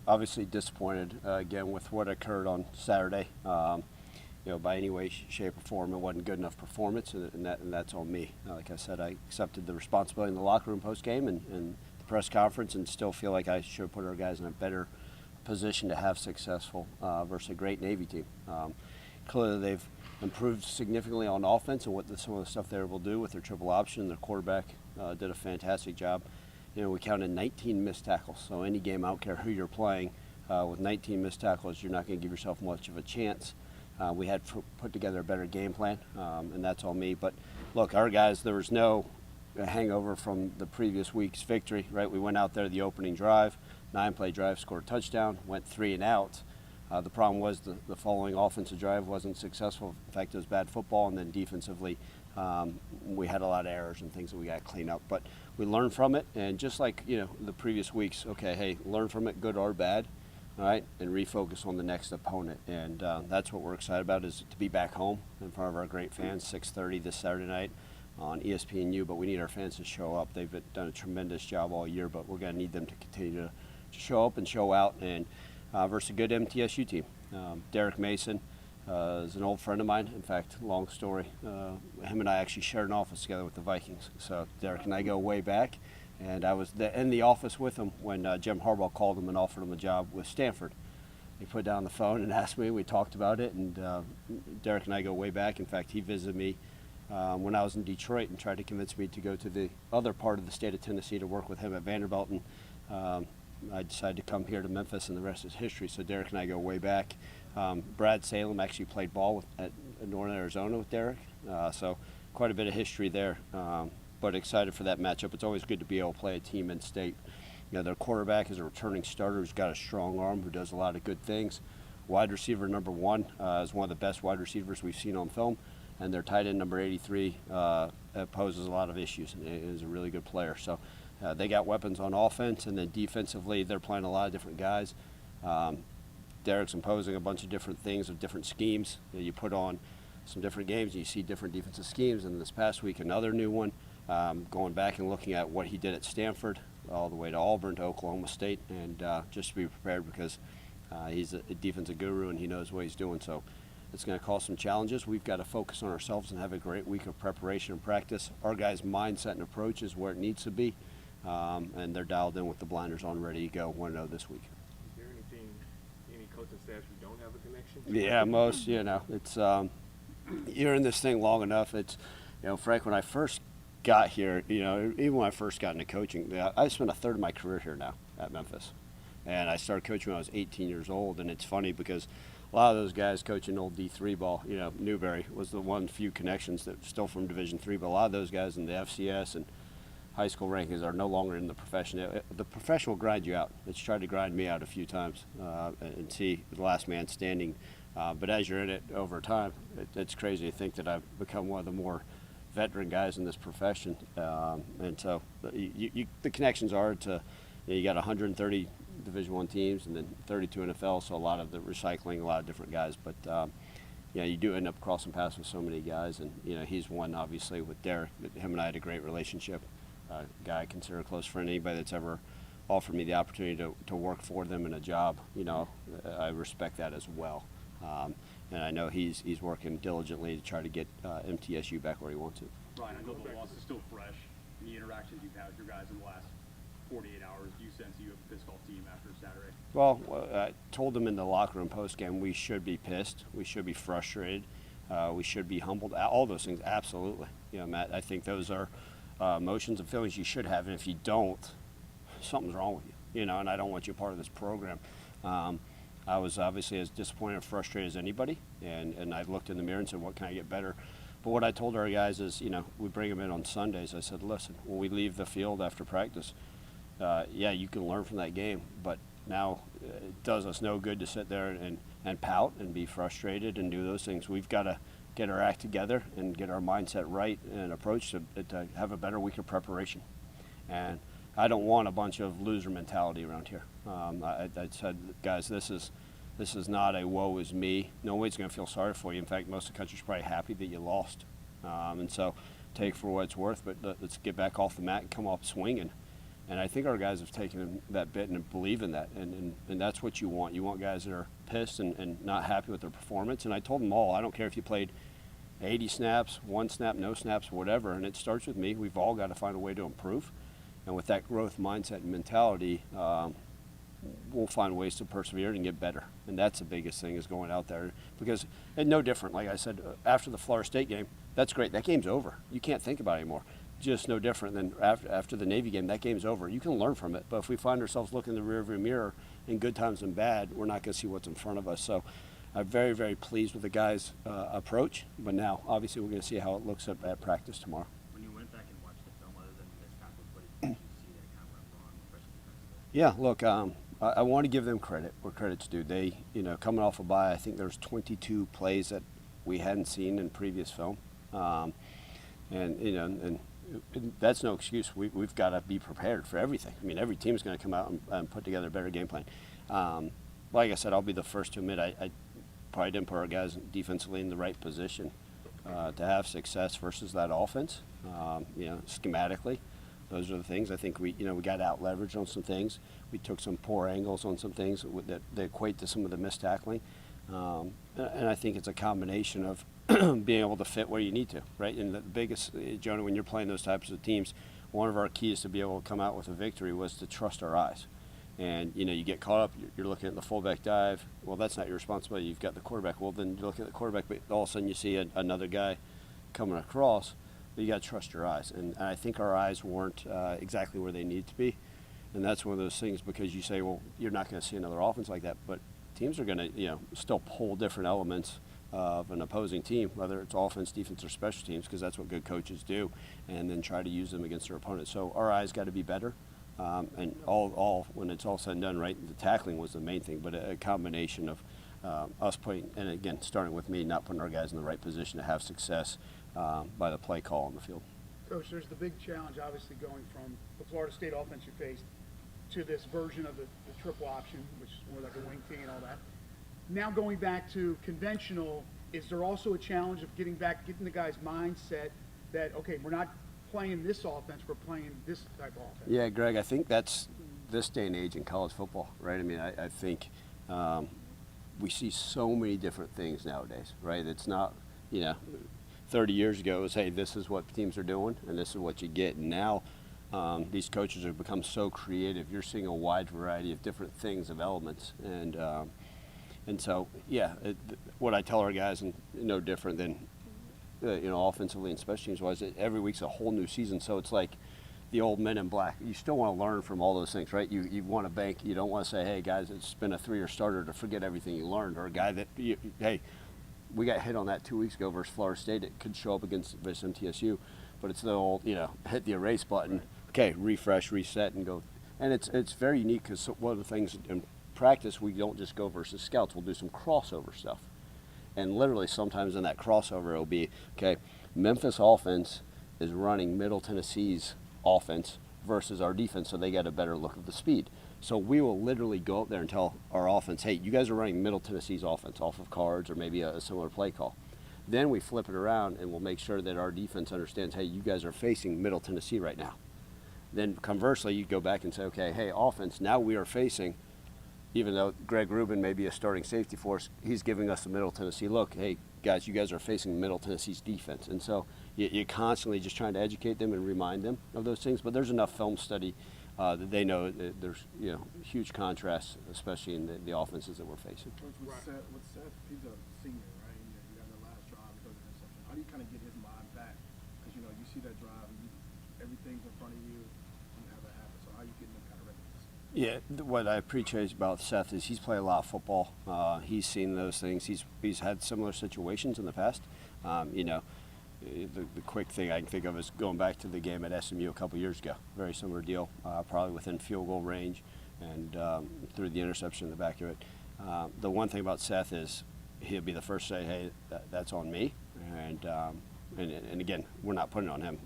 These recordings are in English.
Obviously disappointed again with what occurred on Saturday. By any way, shape, or form, it wasn't good enough performance, and that's on me. Like I said, I accepted the responsibility in the locker room post game and the press conference, and still feel like I should have put our guys in a better position to have successful versus a great Navy team. Clearly, they've improved significantly on offense and some of the stuff they were able to do with their triple option. Their quarterback did a fantastic job. We counted 19 missed tackles. So any game, I don't care who you're playing, with 19 missed tackles, you're not going to give yourself much of a chance. We had put together a better game plan, and that's all me. But look, our guys, there was no hangover from the previous week's victory, right? We went out there the opening drive, 9-play drive, scored a touchdown, went 3 and out. The problem was the following offensive drive wasn't successful. In fact, it was bad football, and then defensively, we had a lot of errors and things that we got to clean up. But we learned from it, and just like the previous weeks, okay, hey, learn from it, good or bad, all right, and refocus on the next opponent. And that's what we're excited about, is to be back home in front of our great fans, 6:30 this Saturday night on ESPNU. But we need our fans to show up. They've done a tremendous job all year, but we're going to need them to continue to show up and show out, and versus a good MTSU team. Derek Mason is an old friend of mine. In fact, long story, him and I actually shared an office together with the Vikings. So Derek and I go way back, and I was in the office with him when Jim Harbaugh called him and offered him a job with Stanford. He put down the phone and asked me. We talked about it, and Derek and I go way back. In fact, he visited me when I was in Detroit and tried to convince me to go to the other part of the state of Tennessee to work with him at Vanderbilt. And I decided to come here to Memphis, and the rest is history. So Derek and I go way back. Brad Salem actually played ball at Northern Arizona with Derek, so quite a bit of history there. But excited for that matchup. It's always good to be able to play a team in state. Their quarterback is a returning starter who's got a strong arm, who does a lot of good things. Wide receiver number 1 is one of the best wide receivers we've seen on film, and their tight end number 83 poses a lot of issues and is a really good player. So they got weapons on offense, and then defensively they're playing a lot of different guys. Derek's imposing a bunch of different things of different schemes. You put on some different games, and you see different defensive schemes, and this past week another new one. Going back and looking at what he did at Stanford, all the way to Auburn, to Oklahoma State, and just to be prepared, because he's a defensive guru and he knows what he's doing. So it's going to cause some challenges. We've got to focus on ourselves and have a great week of preparation and practice. Our guys' mindset and approach is where it needs to be, and they're dialed in with the blinders on, ready to go 1-0 this week. Is there any coaching staffs you don't have a connection to? Yeah, most. It's you're in this thing long enough. It's Frank, when I first got here, even when I first got into coaching, I spent a third of my career here now at Memphis, and I started coaching when I was 18 years old. And it's funny because a lot of those guys coaching old D3 ball, Newberry was the one few connections that still from Division III, but a lot of those guys in the FCS and high school rankings are no longer in the profession. The profession will grind you out. It's tried to grind me out a few times and see the last man standing. But as you're in it over time, it's crazy to think that I've become one of the more veteran guys in this profession. And so the connections are to, you got 130 Division I teams and then 32 NFL, so a lot of the recycling, a lot of different guys. But you do end up crossing paths with so many guys, and he's one obviously with Derek. Him and I had a great relationship. Guy I consider a close friend. Anybody that's ever offered me the opportunity to work for them in a job, I respect that as well. And I know he's working diligently to try to get MTSU back where he wants to. Ryan, I know the loss is still fresh. The interactions you've had with your guys in the last 48 hours, do you sense you have a pissed off team after Saturday? Well, I told them in the locker room post-game we should be pissed. We should be frustrated. We should be humbled. All those things, absolutely. Matt, I think those are emotions and feelings you should have. And if you don't, something's wrong with you. And I don't want you a part of this program. I was obviously as disappointed and frustrated as anybody, and I looked in the mirror and said, what can I get better? But what I told our guys is, we bring them in on Sundays. I said, listen, when we leave the field after practice, you can learn from that game, but now it does us no good to sit there and pout and be frustrated and do those things. We've got to get our act together and get our mindset right and approach to have a better week of preparation. And I don't want a bunch of loser mentality around here. I said, guys, this is This is not a woe is me. Nobody's going to feel sorry for you. In fact, most of the country's probably happy that you lost. And so take for what it's worth, but let's get back off the mat and come up swinging. And I think our guys have taken that bit and believe in that. And that's what you want. You want guys that are pissed and not happy with their performance. And I told them all, I don't care if you played 80 snaps, 1 snap, no snaps, whatever. And it starts with me. We've all got to find a way to improve. And with that growth mindset and mentality, we'll find ways to persevere and get better. And that's the biggest thing, is going out there. Because it's no different. Like I said, after the Florida State game, that's great. That game's over. You can't think about it anymore. Just no different than after the Navy game. That game's over. You can learn from it. But if we find ourselves looking in the rearview mirror in good times and bad, we're not going to see what's in front of us. So I'm very, very pleased with the guys' approach. But now, obviously, we're going to see how it looks at practice tomorrow. When you went back and watched the film, other than missed tackles, what did you see that kind of went wrong, especially defensively? Yeah, look, I want to give them credit where credit's due. They, coming off a bye, I think there's 22 plays that we hadn't seen in previous film. And that's no excuse. We've got to be prepared for everything. I mean, every team's going to come out and put together a better game plan. Like I said, I'll be the first to admit I probably didn't put our guys defensively in the right position to have success versus that offense. Schematically, those are the things. I think we got out leveraged on some things. We took some poor angles on some things that equate to some of the missed tackling. And I think it's a combination of being able to fit where you need to, right? And the biggest, Jonah, when you're playing those types of teams, one of our keys to be able to come out with a victory was to trust our eyes. And, you get caught up, you're looking at the fullback dive. Well, that's not your responsibility. You've got the quarterback. Well, then you look at the quarterback, but all of a sudden you see another guy coming across. But you got to trust your eyes. And I think our eyes weren't exactly where they need to be. And that's one of those things, because you say, well, you're not going to see another offense like that. But teams are going to, still pull different elements of an opposing team, whether it's offense, defense, or special teams, because that's what good coaches do, and then try to use them against their opponents. So our eyes got to be better. And all when it's all said and done, right, the tackling was the main thing, but a combination of us putting, and again, starting with me, not putting our guys in the right position to have success by the play call on the field. Coach, there's the big challenge, obviously, going from the Florida State offense you faced to this version of the triple option, which is more like a wing tee and all that. Now going back to conventional, is there also a challenge of getting the guy's mindset that, okay, we're not playing this offense, we're playing this type of offense? Yeah, Greg, I think that's this day and age in college football, right? I mean, I think we see so many different things nowadays, right? It's not, 30 years ago it was, hey, this is what teams are doing and this is what you get. And now these coaches have become so creative. You're seeing a wide variety of different things, of elements. And so, yeah, what I tell our guys, and no different than, offensively and special teams wise, every week's a whole new season. So it's like the old Men in Black. You still want to learn from all those things, right? You want to bank. You don't want to say, hey, guys, it's been a 3-year starter to forget everything you learned. Or a guy that, hey, we got hit on that 2 weeks ago versus Florida State. It could show up against MTSU. But it's the old, hit the erase button. Okay, refresh, reset, and go. And it's very unique, because one of the things in practice, we don't just go versus scouts. We'll do some crossover stuff. And literally sometimes in that crossover, it'll be, okay, Memphis offense is running Middle Tennessee's offense versus our defense, so they get a better look of the speed. So we will literally go up there and tell our offense, hey, you guys are running Middle Tennessee's offense off of cards or maybe a similar play call. Then we flip it around and we'll make sure that our defense understands, hey, you guys are facing Middle Tennessee right now. Then conversely, you go back and say, okay, hey, offense, now we are facing, even though Greg Rubin may be a starting safety for us, he's giving us the Middle Tennessee look. Hey, guys, you guys are facing Middle Tennessee's defense. And so you're constantly just trying to educate them and remind them of those things. But there's enough film study that they know that there's huge contrasts, especially in the offenses that we're facing. Coach, with Seth, he's a senior, right? You got the last drive because of interception. How do you kind of get his mind back? Because, you see that drive, and everything's in front of you, and have it happen. So how are you getting them kind of ready for this? Yeah, what I appreciate about Seth is he's played a lot of football. He's seen those things. He's had similar situations in the past. The quick thing I can think of is going back to the game at SMU a couple years ago. Very similar deal, probably within field goal range, and through the interception in the back of it. The one thing about Seth is he'll be the first to say, hey, that's on me. And again, we're not putting it on him.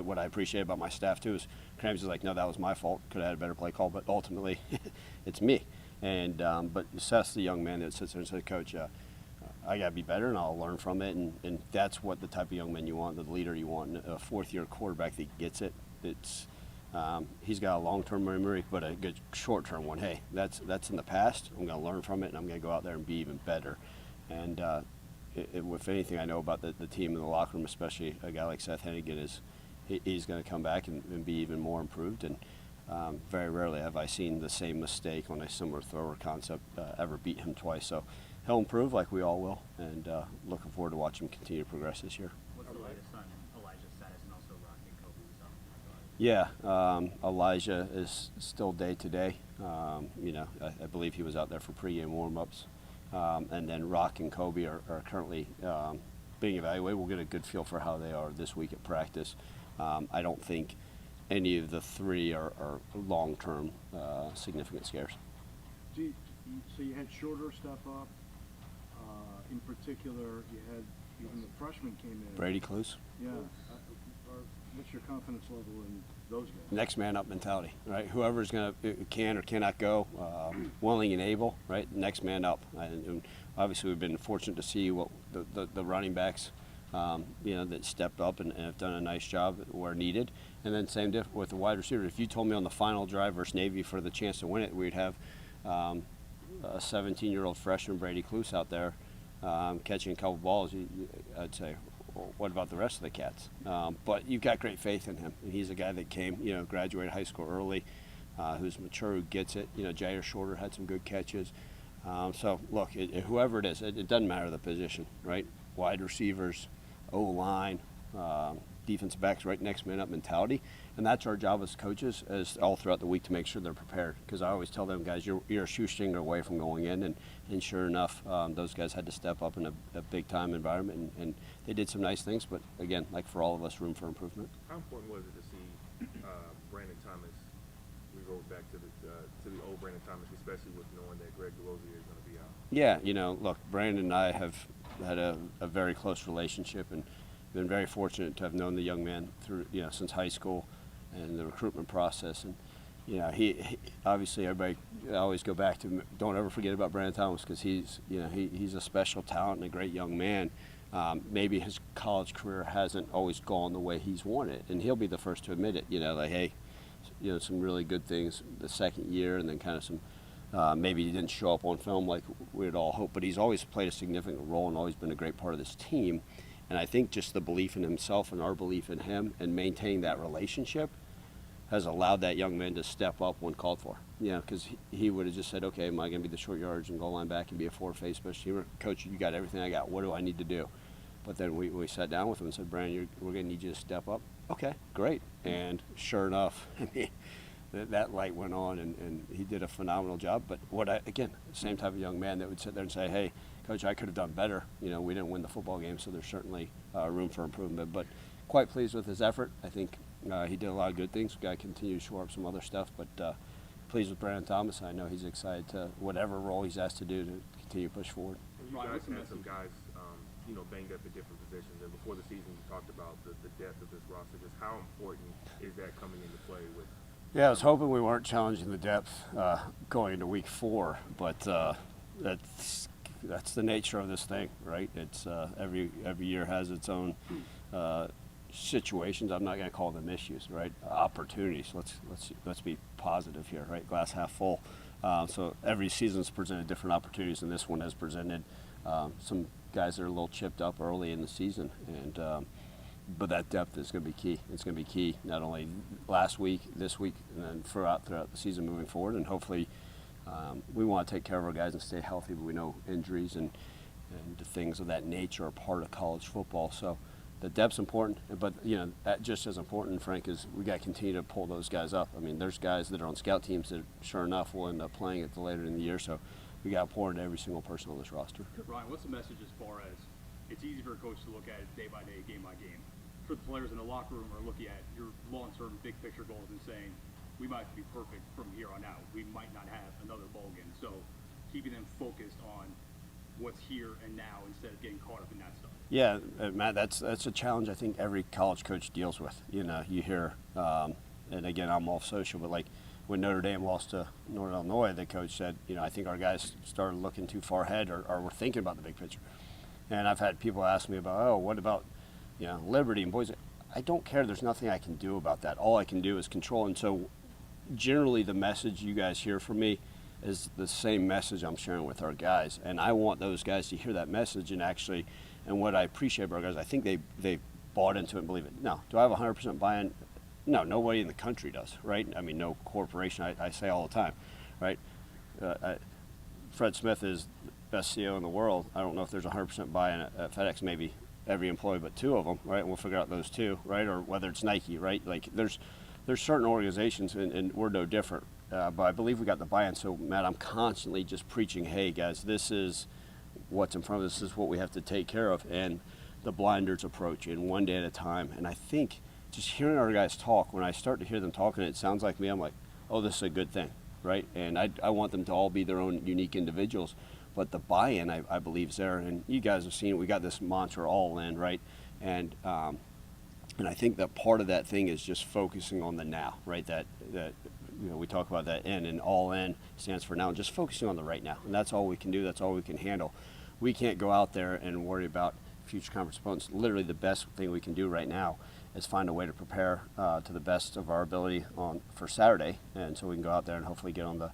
What I appreciate about my staff too is Krams is like, no, that was my fault. Could have had a better play call, but ultimately it's me. And but Seth's the young man that sits there and says, Coach, I got to be better, and I'll learn from it. And that's what the type of young man you want, the leader you want, a fourth-year quarterback that gets it. It's he's got a long-term memory, but a good short-term one. Hey, that's in the past. I'm going to learn from it, and I'm going to go out there and be even better. And with anything I know about the team in the locker room, especially a guy like Seth Hennigan, is he's going to come back and be even more improved. And very rarely have I seen the same mistake on a similar thrower concept ever beat him twice. So he'll improve like we all will, and looking forward to watching him continue to progress this year. What's the latest on Elijah's status and also Rock and Kobe's Yeah, Elijah is still day to day. I believe he was out there for pregame warm-ups. And then Rock and Kobe are currently being evaluated. We'll get a good feel for how they are this week at practice. I don't think any of the three are long-term significant scares. So you had Shorter step up. In particular, you had even the freshman came in. Brady Clues. Yeah. What's your confidence level in those guys? Next man up mentality, right? Whoever's can or cannot go, willing and able, right? Next man up. And obviously, we've been fortunate to see what the running backs, that stepped up and have done a nice job where needed. And then same with the wide receiver. If you told me on the final drive versus Navy for the chance to win it, we'd have a 17-year-old freshman Brady Cluse out there catching a couple balls. I'd say, well, what about the rest of the cats? But you've got great faith in him. And he's a guy that came, graduated high school early, who's mature, who gets it. Jair Shorter had some good catches. So, look, whoever it is, it doesn't matter the position, right? Wide receivers, O-line, defensive backs, right next man up mentality. And that's our job as coaches as all throughout the week to make sure they're prepared. Because I always tell them, guys, you're a shoestring away from going in. And sure enough, those guys had to step up in a big-time environment. And they did some nice things. But, again, like for all of us, room for improvement. How important was it to see Brandon Thomas revert back to the old Brandon Thomas, especially with knowing that Greg DeLozier is going to be out? Yeah, look, Brandon and I have had a very close relationship and been very fortunate to have known the young man through, since high school and the recruitment process. And, he obviously everybody always go back to, don't ever forget about Brandon Thomas because he's a special talent and a great young man. Maybe his college career hasn't always gone the way he's wanted, and he'll be the first to admit it. Hey, some really good things the second year, and then kind of some maybe he didn't show up on film like we'd all hope, but he's always played a significant role and always been a great part of this team. And I think just the belief in himself and our belief in him and maintaining that relationship has allowed that young man to step up when called for. Because he would have just said, okay, am I going to be the short yards and goal line back and be a four-phase special teamer? Coach, you got everything I got. What do I need to do? But then we sat down with him and said, Brandon, we're going to need you to step up. Okay, great. And sure enough, that light went on, and he did a phenomenal job. But again, same type of young man that would sit there and say, hey, Coach, I could have done better. We didn't win the football game, so there's certainly room for improvement. But quite pleased with his effort. I think he did a lot of good things. We've got to continue to shore up some other stuff. But pleased with Brandon Thomas. I know he's excited to whatever role he's asked to do to continue to push forward. You guys had some guys, banged up at different positions. And before the season, you talked about the depth of this roster. Just how important is that coming into play with? Yeah, I was hoping we weren't challenging the depth going into week 4, but that's the nature of this thing, right? It's every year has its own situations. I'm not going to call them issues, right? Opportunities. Let's be positive here, right? Glass half full. So every season's presented different opportunities, and this one has presented some guys that are a little chipped up early in the season, and but that depth is going to be key. It's going to be key not only last week, this week, and then throughout the season moving forward, and hopefully. We want to take care of our guys and stay healthy, but we know injuries and things of that nature are part of college football. So the depth's important, but that just as important, Frank, is we got to continue to pull those guys up. I mean, there's guys that are on scout teams that sure enough will end up playing it later in the year. So we got to pour into every single person on this roster. Ryan, what's the message as far as it's easy for a coach to look at it day by day, game by game? For the players in the locker room are looking at your long-term, big picture goals and saying, we might be perfect from here on out. We might not have another bowl game. So keeping them focused on what's here and now instead of getting caught up in that stuff. Yeah, Matt, that's a challenge I think every college coach deals with. You hear, and again, I'm all social, but like when Notre Dame lost to Northern Illinois, the coach said, I think our guys started looking too far ahead or were thinking about the big picture. And I've had people ask me about, what about, Liberty and Boise? I don't care. There's nothing I can do about that. All I can do is control. And so generally the message you guys hear from me is the same message I'm sharing with our guys. And I want those guys to hear that message and what I appreciate about our guys, I think they bought into it and believe it. Now, do I have 100% buy-in? No, nobody in the country does, right? I mean, no corporation, I say all the time, right? Fred Smith is the best CEO in the world. I don't know if there's 100% buy-in at FedEx, maybe every employee but 2 of them, right? And we'll figure out those 2, right? Or whether it's Nike, right? Like there's certain organizations, and we're no different, but I believe we got the buy-in. So, Matt, I'm constantly just preaching, hey, guys, this is what's in front of us. This is what we have to take care of, and the blinders approach, and one day at a time. And I think just hearing our guys talk, when I start to hear them talking, it sounds like me, I'm like, oh, this is a good thing, right? And I want them to all be their own unique individuals, but the buy-in, I believe, is there. And you guys have seen it. We got this mantra, all in, right? And I think that part of that thing is just focusing on the now, right? That we talk about that in, and all in stands for now, and just focusing on the right now. And that's all we can do. That's all we can handle. We can't go out there and worry about future conference opponents. Literally the best thing we can do right now is find a way to prepare to the best of our ability for Saturday, and so we can go out there and hopefully get on the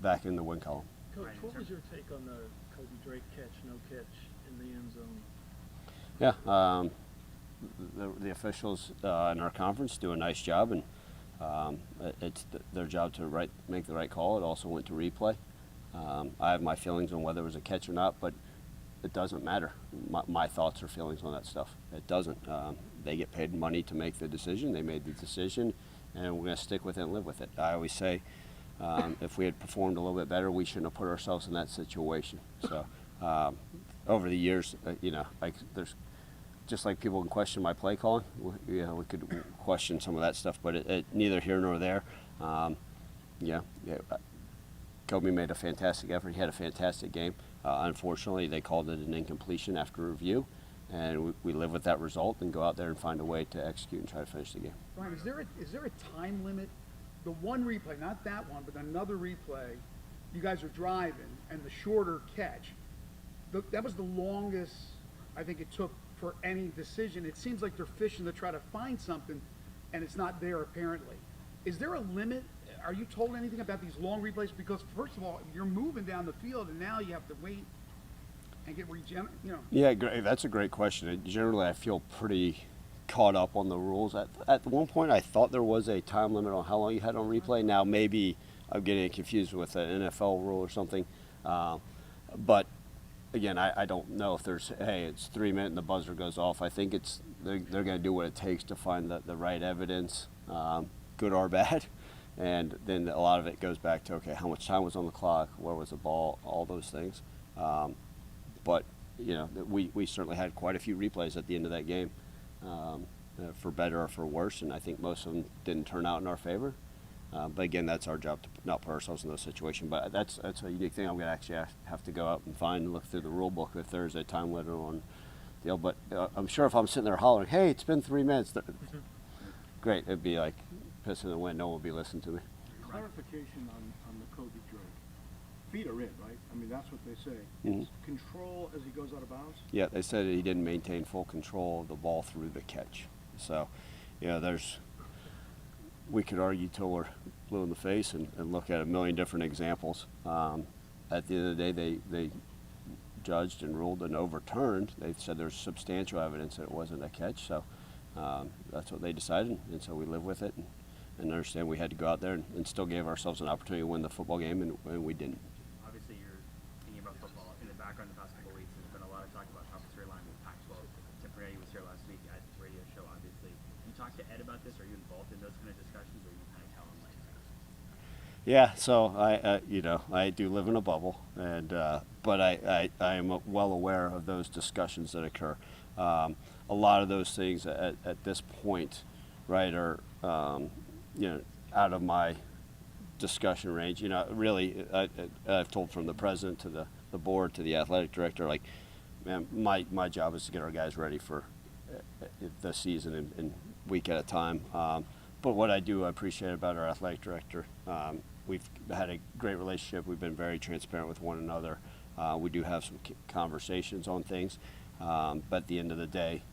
back in the win column. Coach, what was your take on the Kobe Drake catch, no catch in the end zone? Yeah, the officials in our conference do a nice job, and it's their job to make the right call. It also went to replay. I have my feelings on whether it was a catch or not, but it doesn't matter. My thoughts or feelings on that stuff. It doesn't. They get paid money to make the decision. They made the decision, and we're going to stick with it and live with it. I always say, if we had performed a little bit better, we shouldn't have put ourselves in that situation. So, over the years, there's just like people can question my play calling. We could question some of that stuff, but it neither here nor there. Kobe made a fantastic effort. He had a fantastic game. Unfortunately, they called it an incompletion after review, and we live with that result and go out there and find a way to execute and try to finish the game. Brian, is there a time limit? The one replay, not that one, but another replay, you guys are driving, and the shorter catch, that was the longest I think it took for any decision. It seems like they're fishing to try to find something, and it's not there apparently. Is there a limit? Are you told anything about these long replays? Because first of all, you're moving down the field, and now you have to wait and get Yeah, that's a great question. Generally, I feel pretty caught up on the rules. At one point, I thought there was a time limit on how long you had on replay. Now, maybe I'm getting confused with an NFL rule or something. But again, I don't know if there's, hey, it's 3 minutes and the buzzer goes off. I think they're going to do what it takes to find the right evidence, good or bad. And then a lot of it goes back to, okay, how much time was on the clock, where was the ball, all those things. But we certainly had quite a few replays at the end of that game, for better or for worse, and I think most of them didn't turn out in our favor. But again, that's our job to not put ourselves in those situations. But that's a unique thing. I'm going to actually have to go out and find and look through the rule book if there's a time limit on the deal. But I'm sure if I'm sitting there hollering, hey, it's been 3 minutes, great. It'd be like piss in the wind. No one will be listening to me. Clarification on the Kobe Drake. Feet are in, right? I mean, that's what they say. Mm-hmm. Control as he goes out of bounds? Yeah, they said he didn't maintain full control of the ball through the catch. So, we could argue till we're blue in the face and look at a million different examples. At the end of the day, they judged and ruled and overturned. They said there's substantial evidence that it wasn't a catch. So that's what they decided, and so we live with it and understand we had to go out there and still gave ourselves an opportunity to win the football game, and we didn't. Obviously, you're thinking about football. In the background the past couple of weeks, there's been a lot of talk about conference realignment with Pac-12. Tim Peretti was here last week at the radio show, obviously. You talk to Ed about this? Are you involved in those kind of discussions, or you kind of tell him like that? Yeah, so I do live in a bubble, and but I am well aware of those discussions that occur. A lot of those things at this point, right, are out of my discussion range. Really, I've told from the president to the board to the athletic director, like, man, my job is to get our guys ready for the season and week at a time. but what I do appreciate about our athletic director, we've had a great relationship. We've been very transparent with one another. We do have some conversations on things, but at the end of the day,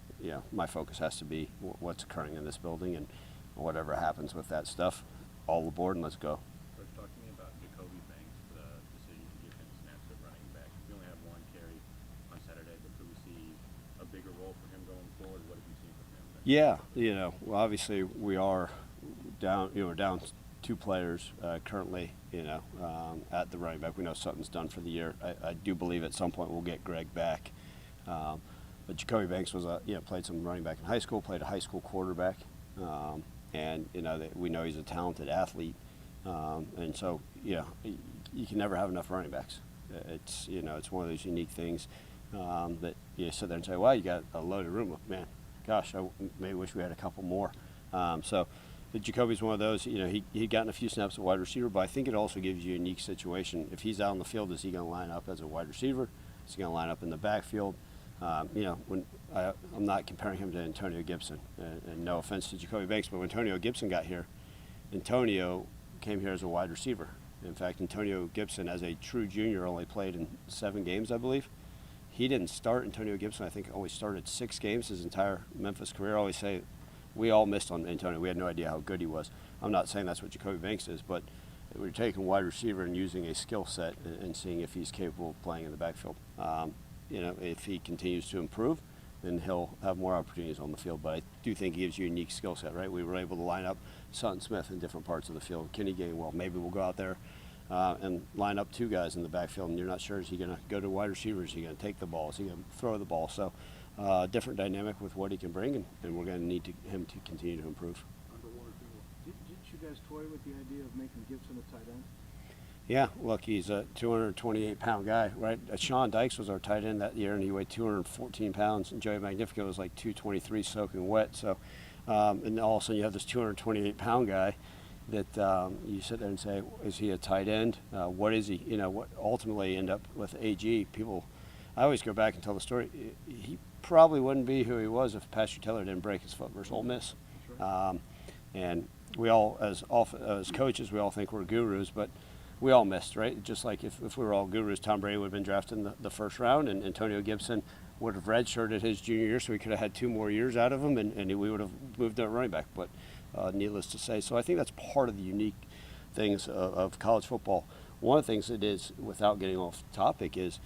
my focus has to be what's occurring in this building, and whatever happens with that stuff, all aboard and let's go. Coach, talk to me about Jacoby Banks, the decision to give him snaps at running back. We only have one carry on Saturday, but could we see a bigger role for him going forward? What have you seen from him? Yeah, well, obviously we are down. We're down 2 players currently. At the running back, we know Sutton's done for the year. I do believe at some point we'll get Greg back. But Jacoby Banks was played some running back in high school, played a high school quarterback, and we know he's a talented athlete. And so you can never have enough running backs. It's one of those unique things that you sit there and say, well, you got a loaded room. Man, gosh, I maybe wish we had a couple more. So Jacoby's one of those. He'd gotten a few snaps at wide receiver, but I think it also gives you a unique situation. If he's out on the field, is he going to line up as a wide receiver? Is he going to line up in the backfield? When I'm not comparing him to Antonio Gibson, and no offense to Jacoby Banks, but when Antonio Gibson got here, Antonio came here as a wide receiver. In fact, Antonio Gibson, as a true junior, only played in 7 games, I believe. He didn't start. Antonio Gibson, I think, only started 6 games his entire Memphis career. I always say we all missed on Antonio. We had no idea how good he was. I'm not saying that's what Jacoby Banks is, but we're taking wide receiver and using a skill set and seeing if he's capable of playing in the backfield. If he continues to improve, then he'll have more opportunities on the field. But I do think he gives you a unique skill set, right? We were able to line up Sutton Smith in different parts of the field. Kenny Gainwell, maybe we'll go out there and line up 2 guys in the backfield, and you're not sure, is he going to go to wide receiver? Is he going to take the ball? Is he going to throw the ball? So different dynamic with what he can bring, and we're going to need him to continue to improve. Didn't you guys toy with the idea of making Gibson a tight end? Yeah, look, he's a 228-pound guy, right? Sean Dykes was our tight end that year, and he weighed 214 pounds, and Joey Magnifico was like 223 soaking wet. So, and all of a sudden you have this 228-pound guy that you sit there and say, is he a tight end? What is he? What ultimately end up with AG? I always go back and tell the story. He probably wouldn't be who he was if Pastor Taylor didn't break his foot versus Ole Miss. And we all, as coaches, we all think we're gurus, but we all missed, right? Just like if we were all gurus, Tom Brady would have been drafted in the first round, and Antonio Gibson would have redshirted his junior year, so we could have had 2 more years out of him, and we would have moved to running back. But needless to say, so I think that's part of the unique things of college football. One of the things it is, without getting off topic, is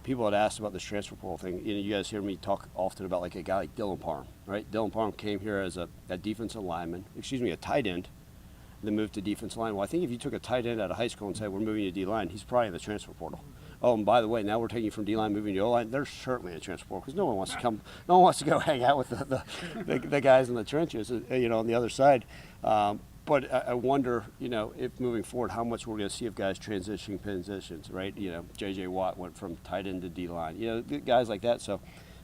people had asked about this transfer portal thing. You guys hear me talk often about like a guy like Dylan Parham, right? Dylan Parham came here as a defensive lineman, a tight end, then moved to defensive line. Well, I think if you took a tight end out of high school and said, we're moving you to D-line, he's probably in the transfer portal. Oh, and by the way, now we're taking you from D-line, moving you to O-line. There's certainly a transfer portal because no one wants to go hang out with the guys in the trenches, on the other side. But I wonder, if moving forward, how much we're going to see of guys transitioning positions, right? J.J. Watt went from tight end to D-line, guys like that. So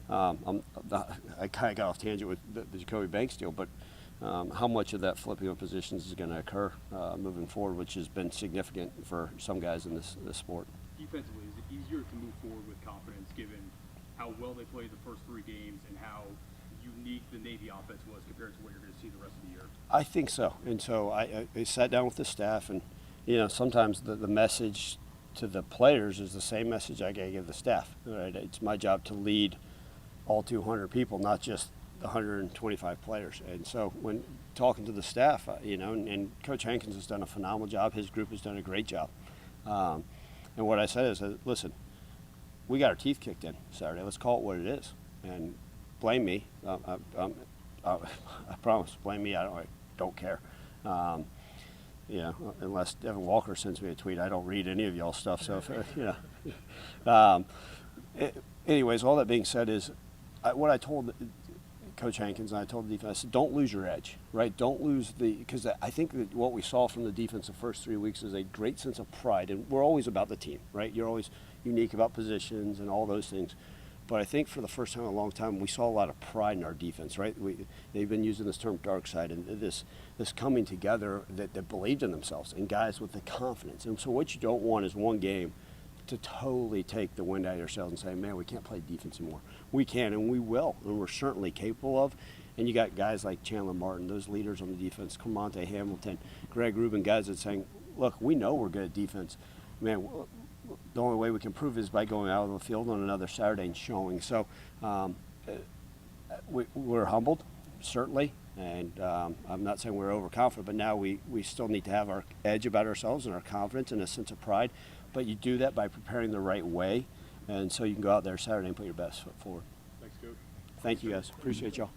I kind of got off tangent with the Jacoby Banks deal, but how much of that flipping of positions is going to occur moving forward, which has been significant for some guys in this sport. Defensively, is it easier to move forward with confidence given how well they played the first 3 games and how unique the Navy offense was compared to what you're going to see the rest of the year? I think so. And so I sat down with the staff, and sometimes the message to the players is the same message I gotta give the staff. Right? It's my job to lead all 200 people, not just the 125 players. And so when talking to the staff, and Coach Hankins has done a phenomenal job. His group has done a great job. And what I said is, listen, we got our teeth kicked in Saturday. Let's call it what it is. And blame me. I promise, blame me. I don't care. Unless Devin Walker sends me a tweet, I don't read any of y'all's stuff. So, anyways, all that being said is, what I told Coach Hankins and I told the defense, I said, don't lose your edge, right? Don't lose because I think that what we saw from the defense the first 3 weeks is a great sense of pride. And we're always about the team, right? You're always unique about positions and all those things. But I think for the first time in a long time, we saw a lot of pride in our defense, right? They've been using this term dark side, and this coming together that believed in themselves, and guys with the confidence. And so what you don't want is one game to totally take the wind out of yourselves and say, man, we can't play defense anymore. We can, and we will, and we're certainly capable of. And you got guys like Chandler Martin, those leaders on the defense, Camonte Hamilton, Greg Rubin, guys that saying, look, we know we're good at defense. Man, the only way we can prove is by going out on the field on another Saturday and showing. So we're humbled, certainly, and I'm not saying we're overconfident, but now we still need to have our edge about ourselves and our confidence and a sense of pride. But you do that by preparing the right way, and so you can go out there Saturday and put your best foot forward. Thanks, Coach. Thank you, guys. Appreciate y'all.